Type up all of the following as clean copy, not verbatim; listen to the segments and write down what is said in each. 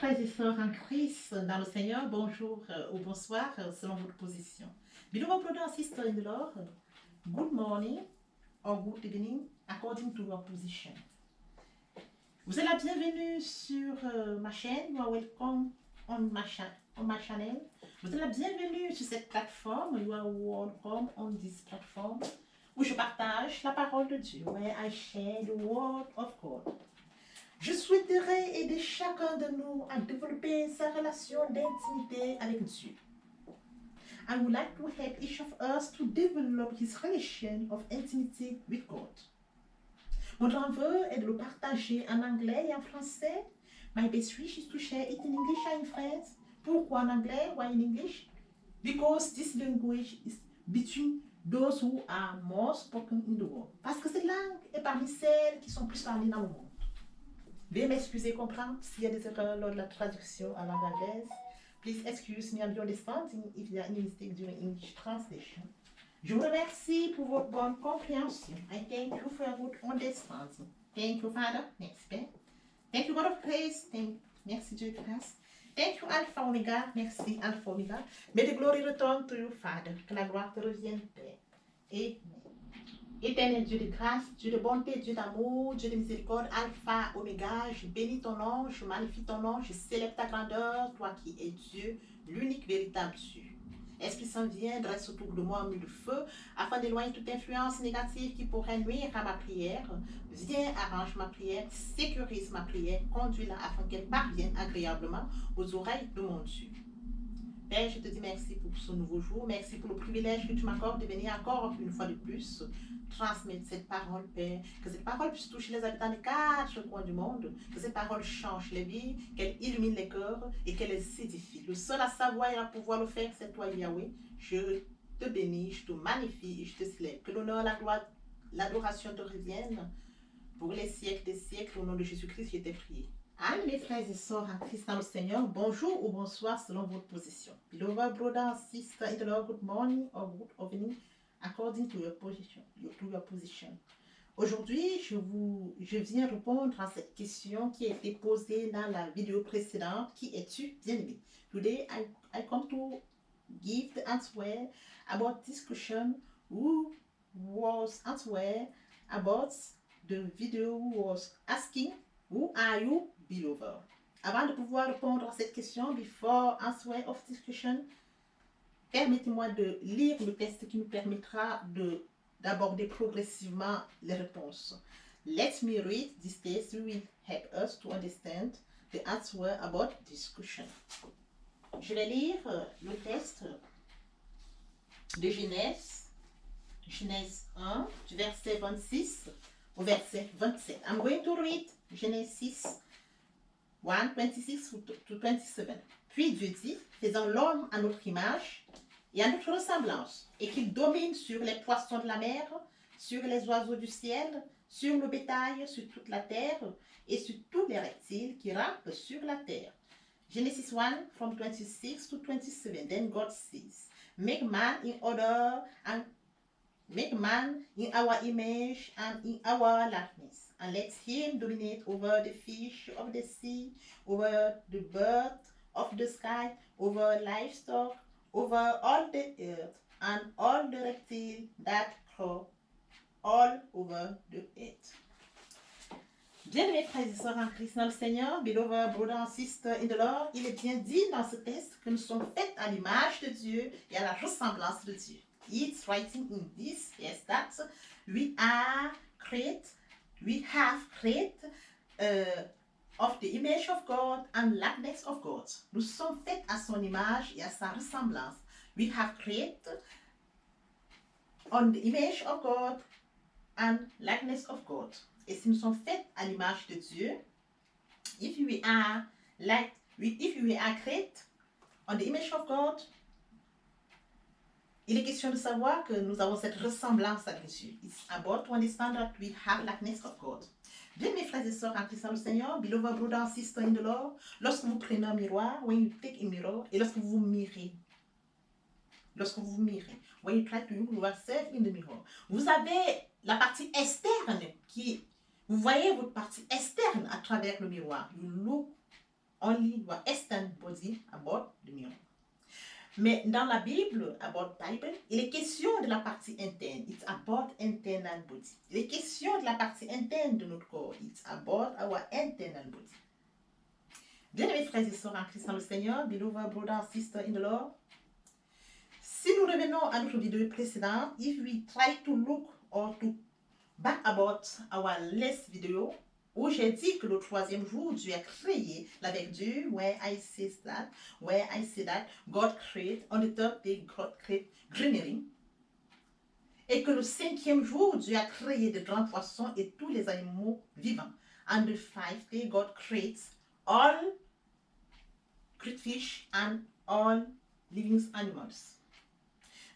frères et sœurs en Christ, dans le Seigneur, bonjour ou bonsoir selon votre position. Beloved brothers and sisters in the Lord, good morning or good evening according to your position. Vous êtes la bienvenue sur ma chaîne, you are welcome on my channel. Vous êtes la bienvenue sur cette plateforme, you are welcome on this platform, où je partage la parole de Dieu, where I share the word of God. Je souhaiterais aider chacun de nous à développer sa relation d'intimité avec Dieu. I would like to help each of us to develop his relation of intimacy with God. Mon envie est de le partager en anglais et en français. My best wish is to share it in English and in French. Pourquoi en anglais? Why in English? Because this language is between those who are more spoken in the world. Parce que cette langue est parmi celles qui sont plus parlées dans le monde. Veuillez m'excuser, comprendre s'il y a des erreurs lors de la traduction en langue anglaise. Please excuse me and understanding if there are any mistakes during English translation. Je vous remercie pour votre bonne compréhension. I thank you for your good understanding. Thank you, Father. Merci. Thank you, God of praise. Merci, Dieu de grâce. Thank you, Alpha Omega. Merci, Alpha Omega. May the glory return to you, Father. Que la gloire te revienne, Père. Amen. Éternel Dieu de grâce, Dieu de bonté, Dieu d'amour, Dieu de miséricorde, Alpha, Oméga, je bénis ton nom, je magnifie ton nom, je célèbre ta grandeur, toi qui es Dieu, l'unique véritable Dieu. Esprit Saint, viens, dresse autour de moi un mur de feu, afin d'éloigner toute influence négative qui pourrait nuire à ma prière. Viens, arrange ma prière, sécurise ma prière, conduis-la afin qu'elle parvienne agréablement aux oreilles de mon Dieu. Père, je te dis merci pour ce nouveau jour, merci pour le privilège que tu m'accordes de venir encore une fois de plus transmettre cette parole, Père, que cette parole puisse toucher les habitants des 4 coins du monde, que cette parole change les vies, qu'elle illumine les cœurs et qu'elle les édifie. Le seul à savoir et à pouvoir le faire, c'est toi, Yahweh. Je te bénis, je te magnifie et je te célèbre. Que l'honneur, la gloire, l'adoration te reviennent pour les siècles des siècles. Au nom de Jésus-Christ, je t'ai prié. Amis, mes frères et sœurs en Christ dans le Seigneur, bonjour ou bonsoir selon votre position. Beloved brother and sister in the Lord, good morning or good evening according to your position. Aujourd'hui, je viens répondre à cette question qui a été posée dans la vidéo précédente. Qui es-tu, bien-aimé? Today, I come to give the answer about this question who was answer about the video who was asking who are you, beloved? Avant de pouvoir répondre à cette question, before answer of this question, permettez-moi de lire le texte qui nous permettra d'aborder progressivement les réponses. Let me read this text. It will help us to understand the answer about this question. Je vais lire le texte de Genèse 1, du verset 26 au verset 27. I'm going to read Genesis 1, 26 to 27. Puis Dieu dit, faisons l'homme à notre image et à notre ressemblance, et qu'il domine sur les poissons de la mer, sur les oiseaux du ciel, sur le bétail, sur toute la terre, et sur tous les reptiles qui rampent sur la terre. Genesis 1, from 26 to 27. Then God says, make man in our image and in our likeness, and let him dominate over the fish of the sea, over the birds of the sky, over livestock, over all the earth, and all the reptiles that crawl all over the earth. Bien-aimés frères et sœurs en Christ dans le Seigneur, beloved brothers and sisters in the Lord, il est bien dit dans ce texte que nous sommes faits à l'image de Dieu et à la ressemblance de Dieu. It's writing in this, yes, that we have created of the image of God and likeness of God. Nous sommes faits à son image et à sa ressemblance. We have created on the image of God and likeness of God. Et si nous sommes faits à l'image de Dieu, if we are created on the image of God, il est question de savoir que nous avons cette ressemblance avec Dieu. It's about to understand that we have likeness of God. Bien, mes frères et sœurs en Christ le Seigneur, beloved brother and sister in the Lord, lorsque vous prenez un miroir, when you take a mirror, et lorsque vous mirez, when you try to look yourself in the mirror, vous avez la partie externe qui, vous voyez votre partie externe à travers le miroir. You look only your extend body about the mirror. Mais dans la Bible, about Bible, il est question de la partie interne. It's about internal body. Il est question de la partie interne de notre corps. It's about our internal body. Bien-aimés frères et sœurs en Christ dans le Seigneur, beloved brother and sister in the Lord, si nous revenons à notre vidéo précédente, if we try to look or to back about our last video, où j'ai dit que le troisième jour, Dieu a créé la verdure, where I say that God created, on the third day, God created greenery, et que le cinquième jour, Dieu a créé de grands poissons et tous les animaux vivants. On the fifth day, God creates all create fish and all living animals.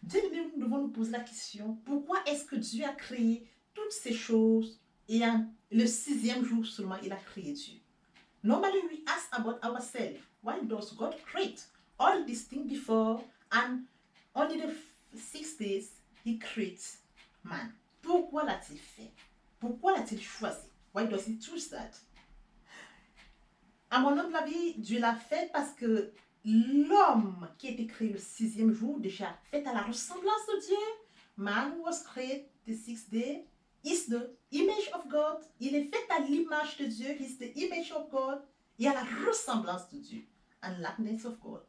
Dieu, nous devons nous poser la question, pourquoi est-ce que Dieu a créé toutes ces choses et le sixième jour seulement, il a créé Dieu? Normally, we ask about ourselves, why does God create all these things before and only the 6 days, he creates man? Pourquoi l'a-t-il fait? Pourquoi l'a-t-il choisi? Why does he choose that? À mon humble avis, Dieu l'a fait parce que l'homme qui a été créé le sixième jour, déjà fait à la ressemblance de Dieu, man was created the sixth day, is the image of God, il est fait à l'image de Dieu, is the image of God, et à la ressemblance de Dieu, and likeness of God.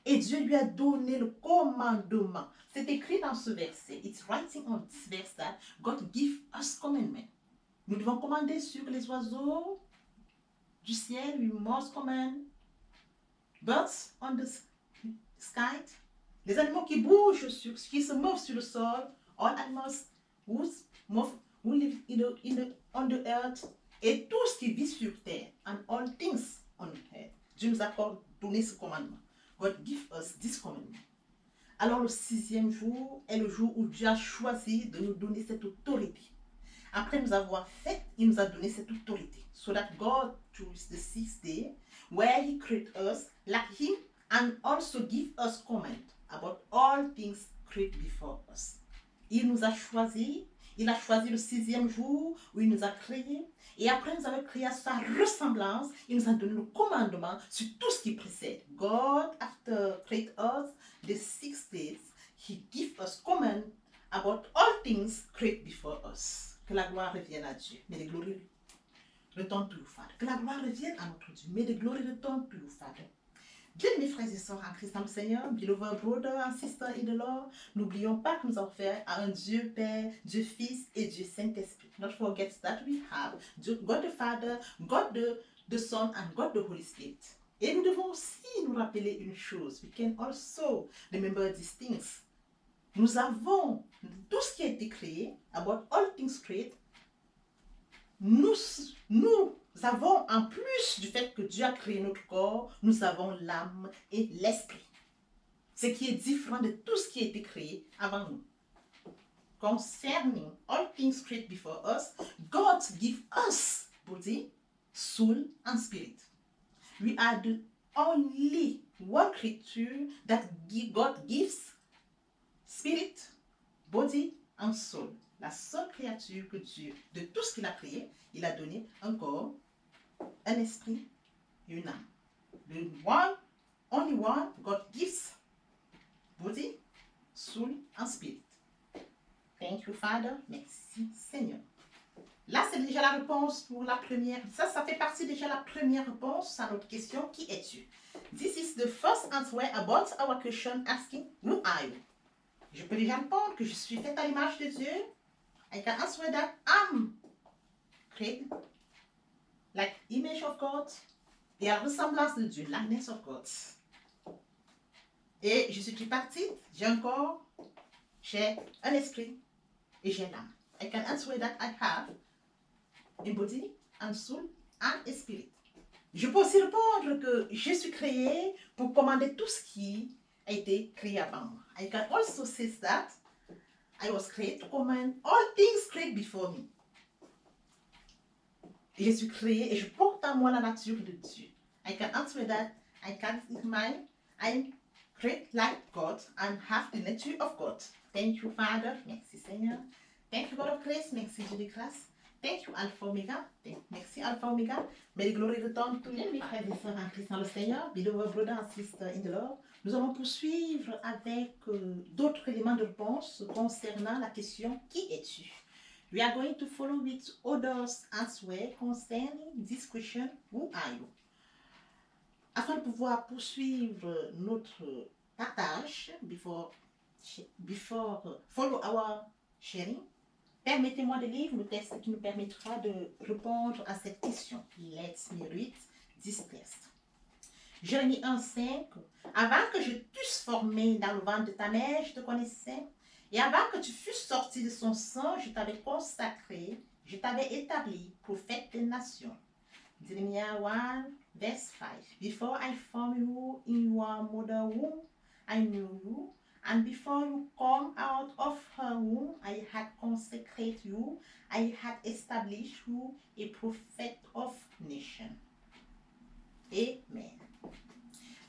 Et Dieu lui a donné le commandement. C'est écrit dans ce verset, it's writing on this verse that God give us commandment. Nous devons commander sur les oiseaux du ciel, we must command birds on the sky, les animaux qui bougent, qui se meuvent sur le sol, all animals who live on the earth, et tout ce qui vit sur terre, and all things on earth. Dieu nous a donné ce commandement. God give us this commandment. Alors le sixième jour est le jour où Dieu a choisi de nous donner cette autorité. Après nous avoir fait, il nous a donné cette autorité. So that God chose the sixth day, where he created us like him, and also give us command about all things created before us. Il nous a choisi, il a choisi le sixième jour où il nous a créés, et après nous avons créé à sa ressemblance, il nous a donné le commandement sur tout ce qui précède. God, after create us, the 6 days, he give us command about all things created before us. Que la gloire revienne à Dieu. Mais les glories retournent to you, Father. Que la gloire revienne à notre Dieu. Mais les glories retournent to you, Father. Bien, mes frères et sœurs en Christ dans le Seigneur, beloved brother and sister in the Lord, n'oublions pas que nous avons affaire à un Dieu Père, Dieu Fils et Dieu Saint-Esprit. Not forget that we have God the Father, God the Son and God the Holy Spirit. Et nous devons aussi nous rappeler une chose. We can also remember these things. Nous avons tout ce qui a été créé, about all things created. Nous avons, en plus du fait que Dieu a créé notre corps, nous avons l'âme et l'esprit. Ce qui est différent de tout ce qui a été créé avant nous. Concerning all things created before us, God give us body, soul and spirit. We are the only one creature that God gives spirit, body and soul. La seule créature que Dieu, de tout ce qu'il a créé, il a donné un corps, un esprit et une âme. The only one God gives body, soul and spirit. Thank you, Father. Merci, Seigneur. Là, c'est déjà la réponse pour la première. Ça fait partie déjà la première réponse à notre question, qui es-tu? This is the first answer about our question asking, who are you? Je peux déjà répondre que je suis faite à l'image de Dieu. I can answer that I'm created like image of God et à ressemblance de Dieu, likeness of God. Et je suis tripartite, j'ai un corps, j'ai un esprit et j'ai l'âme. I can answer that I have a body and soul and a spirit. Je peux aussi répondre que je suis créé pour commander tout ce qui a été créé avant moi. I can also say that I was created to command all things created before me. Je suis créé et je porte en moi la nature de Dieu. I can answer that I'm created like God and have the nature of God. Thank you, Father. Merci, Seigneur. Thank you, God of grace. Merci, Dieu de grâce. Thank you, Alpha Omega. Merci, Alpha Omega. May the glory return to you, mes frères et sœurs en Christ dans le Seigneur. Beloved brother and sister in the Lord. Nous allons poursuivre avec d'autres éléments de réponse concernant la question qui es-tu? We are going to follow with others answer concerning this question, who are you? Afin de pouvoir poursuivre notre partage, before follow our sharing, permettez-moi de lire le texte qui nous permettra de répondre à cette question. Let's me read this text. Jérémie 1:5. Avant que je t'eusse formé dans le ventre de ta mère, je te connaissais. Et avant que tu fusses sorti de son sang, je t'avais consacré, je t'avais établi prophète des nations. Jeremiah 1:5. Before I formed you in your mother's womb, I knew you. And before you come out of her womb, I had consecrated you. I had established you a prophet of nations. Amen.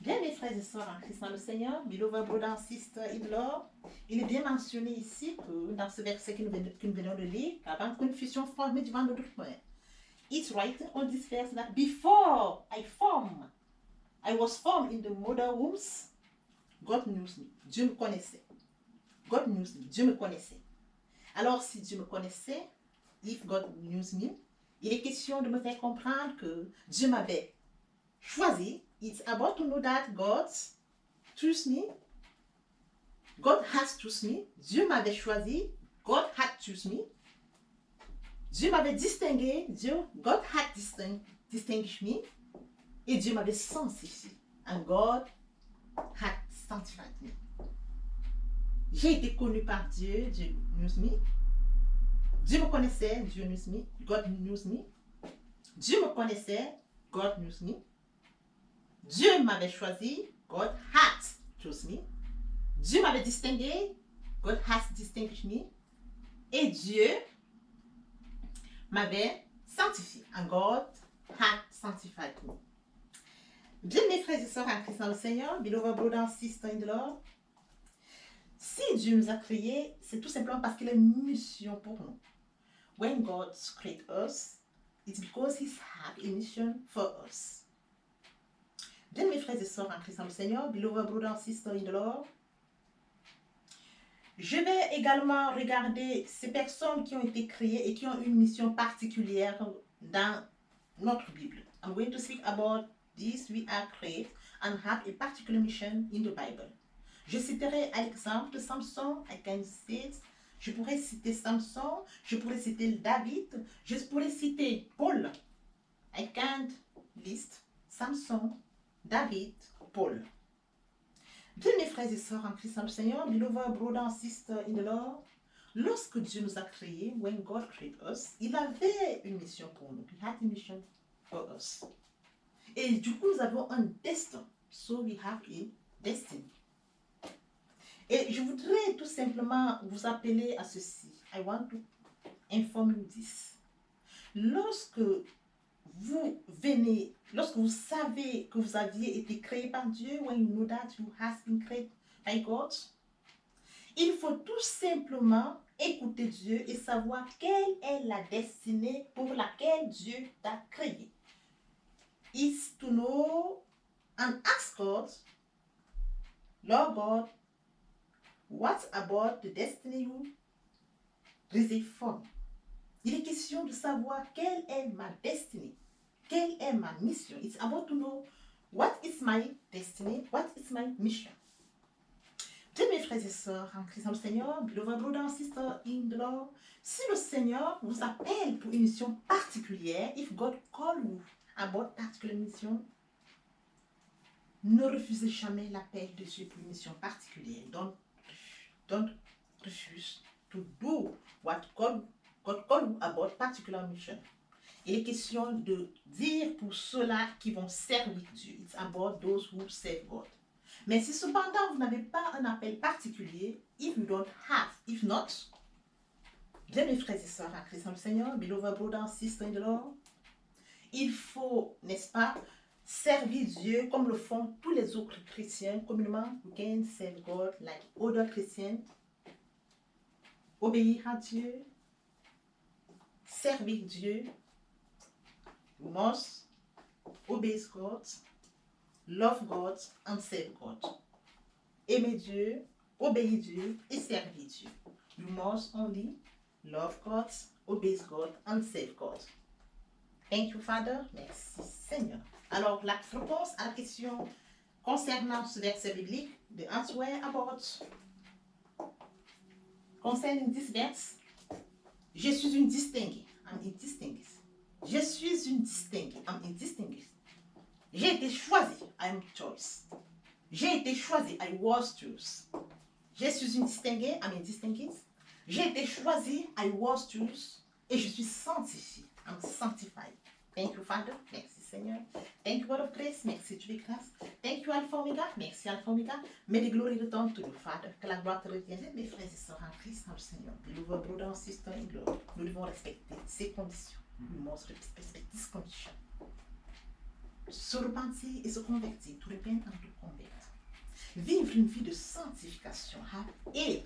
Bien, mes frères et sœurs en Christ dans le Seigneur, beloved brother and sister in the Lord, il est bien mentionné ici que dans ce verset que nous venons de lire, qu'avant que nous fussions formés du ventre de notre mère, it's written on this verse that before I was formed in the mother's womb, God knew me. Dieu me connaissait. God knew me. Dieu me connaissait. Alors, si Dieu me connaissait, if God knew me, il est question de me faire comprendre que Dieu m'avait choisi. It's about to know that God chose me. God has chosen me. Dieu m'avait choisi. God had chosen me. Dieu m'avait distingué. God had distinguished me. Et Dieu m'avait sanctifié. And God had sanctified me. J'ai été connu par Dieu. Dieu knew me. Dieu me connaissait. Dieu knew me. God knew me. Dieu me connaissait. God knew me. Dieu m'avait choisi. God had chosen me. Dieu m'avait distingué. God has distinguished me. Et Dieu m'avait sanctifié. And God had sanctified me. Bien, mes frères et sœurs en Christ dans le Seigneur, beloved brother and sister in the Lord, si Dieu nous a créés, c'est tout simplement parce qu'il a une mission pour nous. When God created us, it's because He has a mission for us. Bien, mes frères et sœurs en Christ dans le Seigneur, beloved brother and sister in the Lord, je vais également regarder ces personnes qui ont été créées et qui ont une mission particulière dans notre Bible. I'm going to speak about this. We are created and have a particular mission in the Bible. Je citerai à l'exemple Samson, je pourrais citer Samson, je pourrais citer David, je pourrais citer Paul. I can't list Samson, David, Paul. Bien, mes frères et sœurs en Christ dans le Seigneur, beloved brother and sister in the Lord, lorsque Dieu nous a créés, when God created us, il avait une mission pour nous. He had a mission for us. Et du coup, nous avons un destin. So we have a destiny. Et je voudrais tout simplement vous appeler à ceci. I want to inform you this. Lorsque vous savez que vous aviez été créé par Dieu, when you know that you have been created by God, il faut tout simplement écouter Dieu et savoir quelle est la destinée pour laquelle Dieu t'a créé. Is to know and ask God, Lord God, what about the destiny you reserve for me? Il est question de savoir quelle est ma destinée, quelle est ma mission. It's about to know what is my destiny, what is my mission. Bien, mes frères et sœurs en Christ dans le Seigneur, beloved brother and sister in the Lord, si le Seigneur vous appelle pour une mission particulière, if God call you about particular mission, ne refusez jamais l'appel de Dieu pour une mission particulière. Don't refuse to do what God called you about particular mission. Il est question de dire pour ceux-là qui vont servir Dieu. It's about those who serve God. Mais si cependant vous n'avez pas un appel particulier, if not, bien mes frères et sœurs en Christ dans le Seigneur, beloved brother and sister in the Lord, il faut, n'est-ce pas, servir Dieu comme le font tous les autres chrétiens communément. You can serve God like other Christians. Obéir à Dieu, servir Dieu, we must obey God, love God, and serve God. Aimer Dieu, obéir Dieu et servir Dieu. You must only love God, obey God, and serve God. Thank you, Father. Merci, Seigneur. Alors, la réponse à la question concernant ce verset biblique, the answer about concerning this verse, je suis une distinguée. I'm indistinguished. Je suis une distinguée. I'm indistinguished. J'ai été choisi. I'm choice. J'ai été choisi. I was choose. Je suis une distinguée. I'm indistinguished. J'ai été choisi. I was choose. Et je suis sanctifié. I'm sanctified. Thank you, Father. Merci, Seigneur. Thank you, God of grace. Merci, Dieu de grâce. Thank you, Alpha Omega. Merci, Alpha Omega. Mais les glories retournent to you, Father. Que la gloire te revienne. Mes frères et sœurs en Christ, dans le Seigneur. Beloved brother and sister in glory. Nous devons respecter ces conditions. We must respect these conditions. Se repentir et se convertir. To repent and to convert. Vivre une vie de sanctification. Have a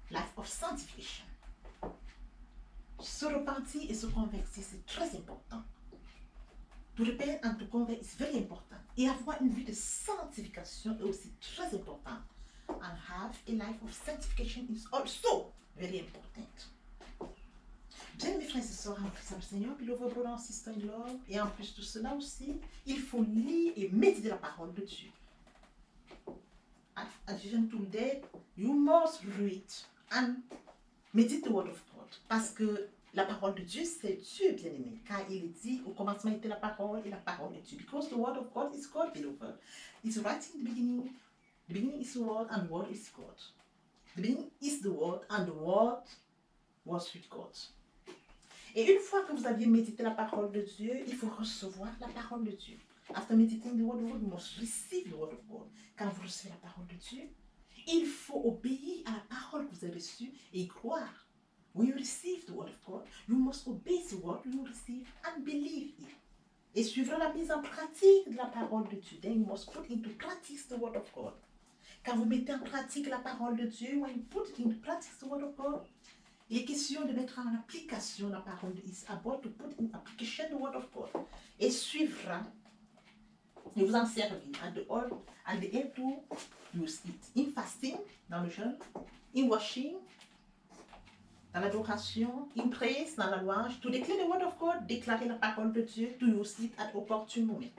life of sanctification. Se repentir et se convertir, c'est très important. To repent and to convert is very important. Et avoir une vie de sanctification est aussi très important. And have a life of sanctification is also very important. Bien, mes frères et sœurs en Christ le Seigneur, beloved brother and sister in love, et en plus de cela aussi, il faut lire et méditer la parole de Dieu. As Jesus today, you must read and meditate the word of God. Parce que la parole de Dieu, c'est Dieu bien-aimé. Car il dit, au commencement était la parole et la parole est Dieu. Because the word of God is God, beloved. It's right in the beginning. The beginning is the word and the word is God. The beginning is the word and the word was with God. Et une fois que vous aviez médité la parole de Dieu, il faut recevoir la parole de Dieu. After meditating the word of God, you must receive the word of God. Quand vous recevez la parole de Dieu, il faut obéir à la parole que vous avez reçue et y croire. When you receive the word of God, you must obey the word you receive and believe it. Et suivre la mise en pratique de la parole de Dieu. Then you must put into practice the word of God. Quand vous mettez en pratique la parole de Dieu, when you put into practice the word of God, il est question de mettre en application la parole de Dieu. It's about to put in application the word of God. Et suivre, et vous en servir. And the aim to use it. In fasting, dans le jeûne, in washing, dans l'adoration, in praise, dans la louange, to declare the word of God, déclarer la parole de Dieu, to use it at opportune moment.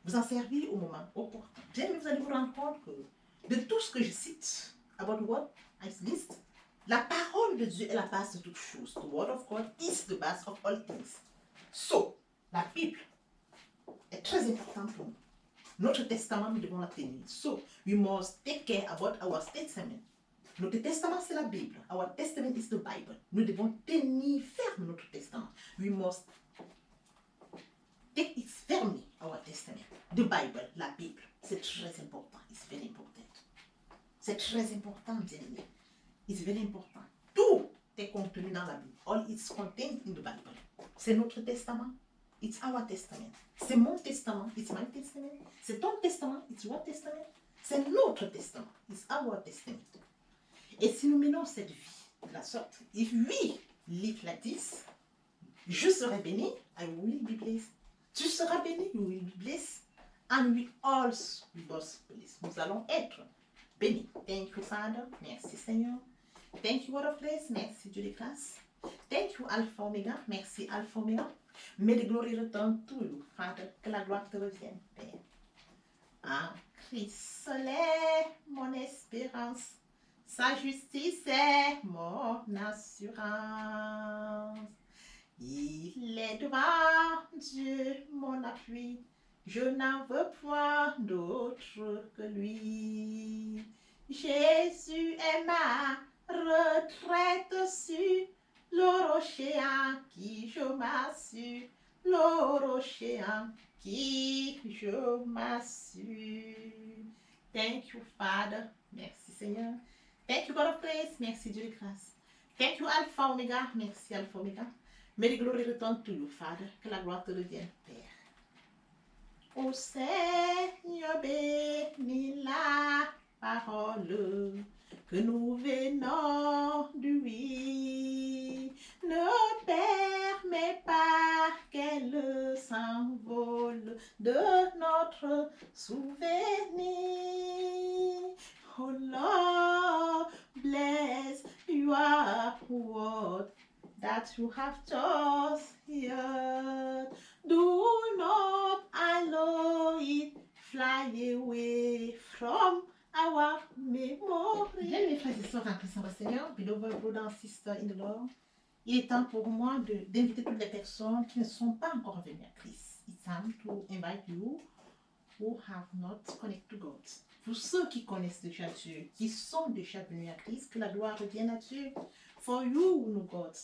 Vous en servir au moment opportun. Bien, vous allez vous rendre compte que de tout ce que je cite, about what I list, la parole de Dieu est la base de toutes choses. The word of God is the base of all things. So, la Bible est très importante pour nous. Notre testament, nous devons la tenir. So, we must take care about our testament. Notre testament, c'est la Bible. Our testament is the Bible. Nous devons tenir ferme notre testament. We must take it firmly, our testament. The Bible, la Bible. C'est très important. It's very important. C'est très important, bien aimé. It's very important. Tout est contenu dans la Bible. All is contained in the Bible. C'est notre testament. It's our testament. C'est mon testament. It's my testament. C'est ton testament. It's your testament. C'est notre testament. It's our testament. Et si nous menons cette vie de la sorte, if we live like this, je serai béni, I will be blessed. Tu seras béni, you will be blessed. And we also will be blessed. Nous allons être bénis. Thank you, Father. Merci, Seigneur. Thank you, Word of Grace. Merci, Dieu de grâce. Thank you, Alpha Omega. Merci, Alpha Omega. May the glory return to you, Father. Que la gloire te revienne, Père. En Christ soleil, mon espérance. Sa justice est mon assurance. Il est devant Dieu, mon appui. Je n'en veux point d'autre que lui. Jésus est ma retraite sur le rocher en qui je m'assure. Le rocher en qui je m'assure. Thank you, Father. Merci, Seigneur. Thank you, God of grace. Merci, Dieu de grâce. Thank you, Alpha Omega. Merci, Alpha Omega. May the glory return to you, Father. Que la gloire te revienne, Père. Ô Seigneur, bénis la parole que nous venons de lui. Ne souvenir. Oh Lord, bless your word that you have just heard. Do not allow it fly away from our memory. Bien, mes frères et sœurs en Christ le Seigneur, beloved brother and sister in the Lord, il est temps pour moi d'inviter toutes les personnes qui ne sont pas encore venues à Christ. It's time to invite you who have not connected to God. Pour ceux qui connaissent déjà Dieu, qui sont déjà venus à Christ, que la gloire revienne à Dieu. For you who know God,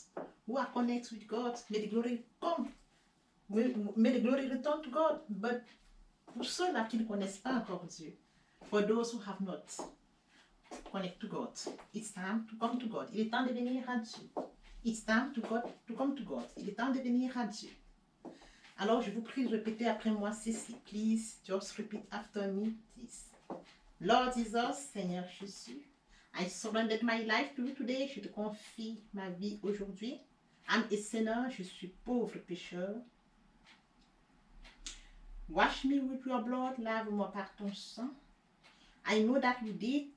who are connected with God, may the glory come. May the glory return to God. But pour ceux-là qui ne connaissent pas encore Dieu, for those who have not connected to God, it's time to come to God. Il est temps de venir à Dieu. It's time to come to God. Il est temps de venir à Dieu. Alors, je vous prie de répéter après moi ceci. Please, just repeat after me this. Lord Jesus, Seigneur Jésus, I surrendered my life to you today. Je te confie ma vie aujourd'hui. I'm a sinner. Je suis pauvre pécheur. Wash me with your blood. Lave-moi par ton sang. I know that you did.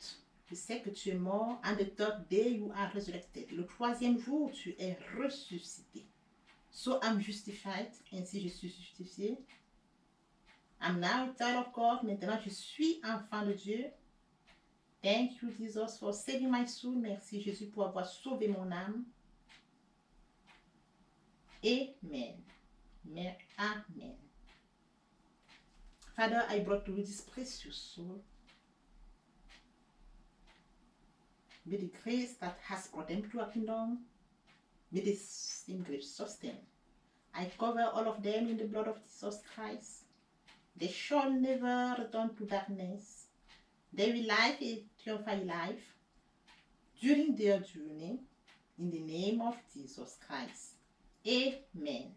Je sais que tu es mort. And the third day you are resurrected. Le troisième jour, tu es ressuscité. So I'm justified. Ainsi, je suis justifié. I'm now a child of God. Maintenant, je suis enfant de Dieu. Thank you, Jesus, for saving my soul. Merci, Jésus, pour avoir sauvé mon âme. Amen. Amen. Father, I brought to you this precious soul. May the grace that has brought them to your kingdom, may the same grace sustain. I cover all of them in the blood of Jesus Christ. They shall never return to darkness. They will live a triumphant life during their journey in the name of Jesus Christ. Amen.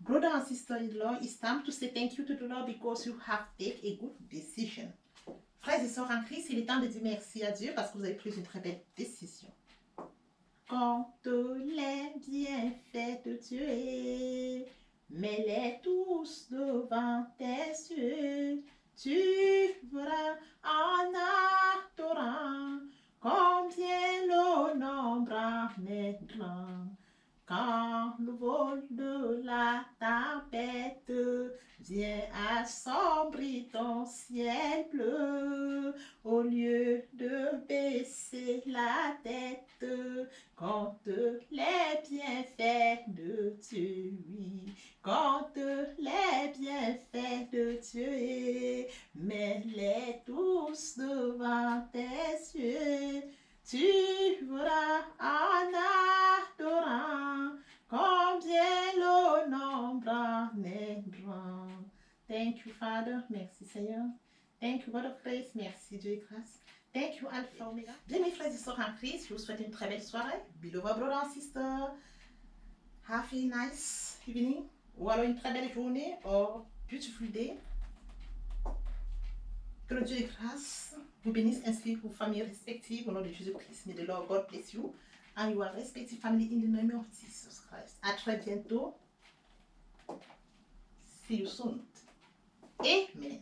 Brother and sister in the Lord, it's time to say thank you to the Lord because you have taken a good decision. Frères et sœurs en Christ, il est temps de dire merci à Dieu parce que vous avez pris une très belle décision. Compte les bienfaits de Dieu, mets-les tous devant tes yeux. Tu verras en adorant combien le nombre en est grand. Quand le vol de la tempête vient assombrir ton ciel bleu, au lieu de baisser la tête, compte les bienfaits de Dieu, oui. Compte les bienfaits de Dieu, mets-les tous devant tes yeux. Tu verras en adorant combien le nombre en est grand. Thank you, Father. Merci, Seigneur. Thank you, God of grace. Merci, Dieu et grâce. Thank you, Alpha Omega. Bien, mes frères et sœurs en Christ, je vous souhaite une très belle soirée. Beloved brother and sister, have a nice evening. Ou alors une très belle journée, or beautiful day. Que le Dieu de grâce vous bénisse ainsi que vos familles respectives au nom de Jésus-Christ. May the Lord God bless you and your respective family in the name of Jesus Christ. À très bientôt. See you soon. Amen.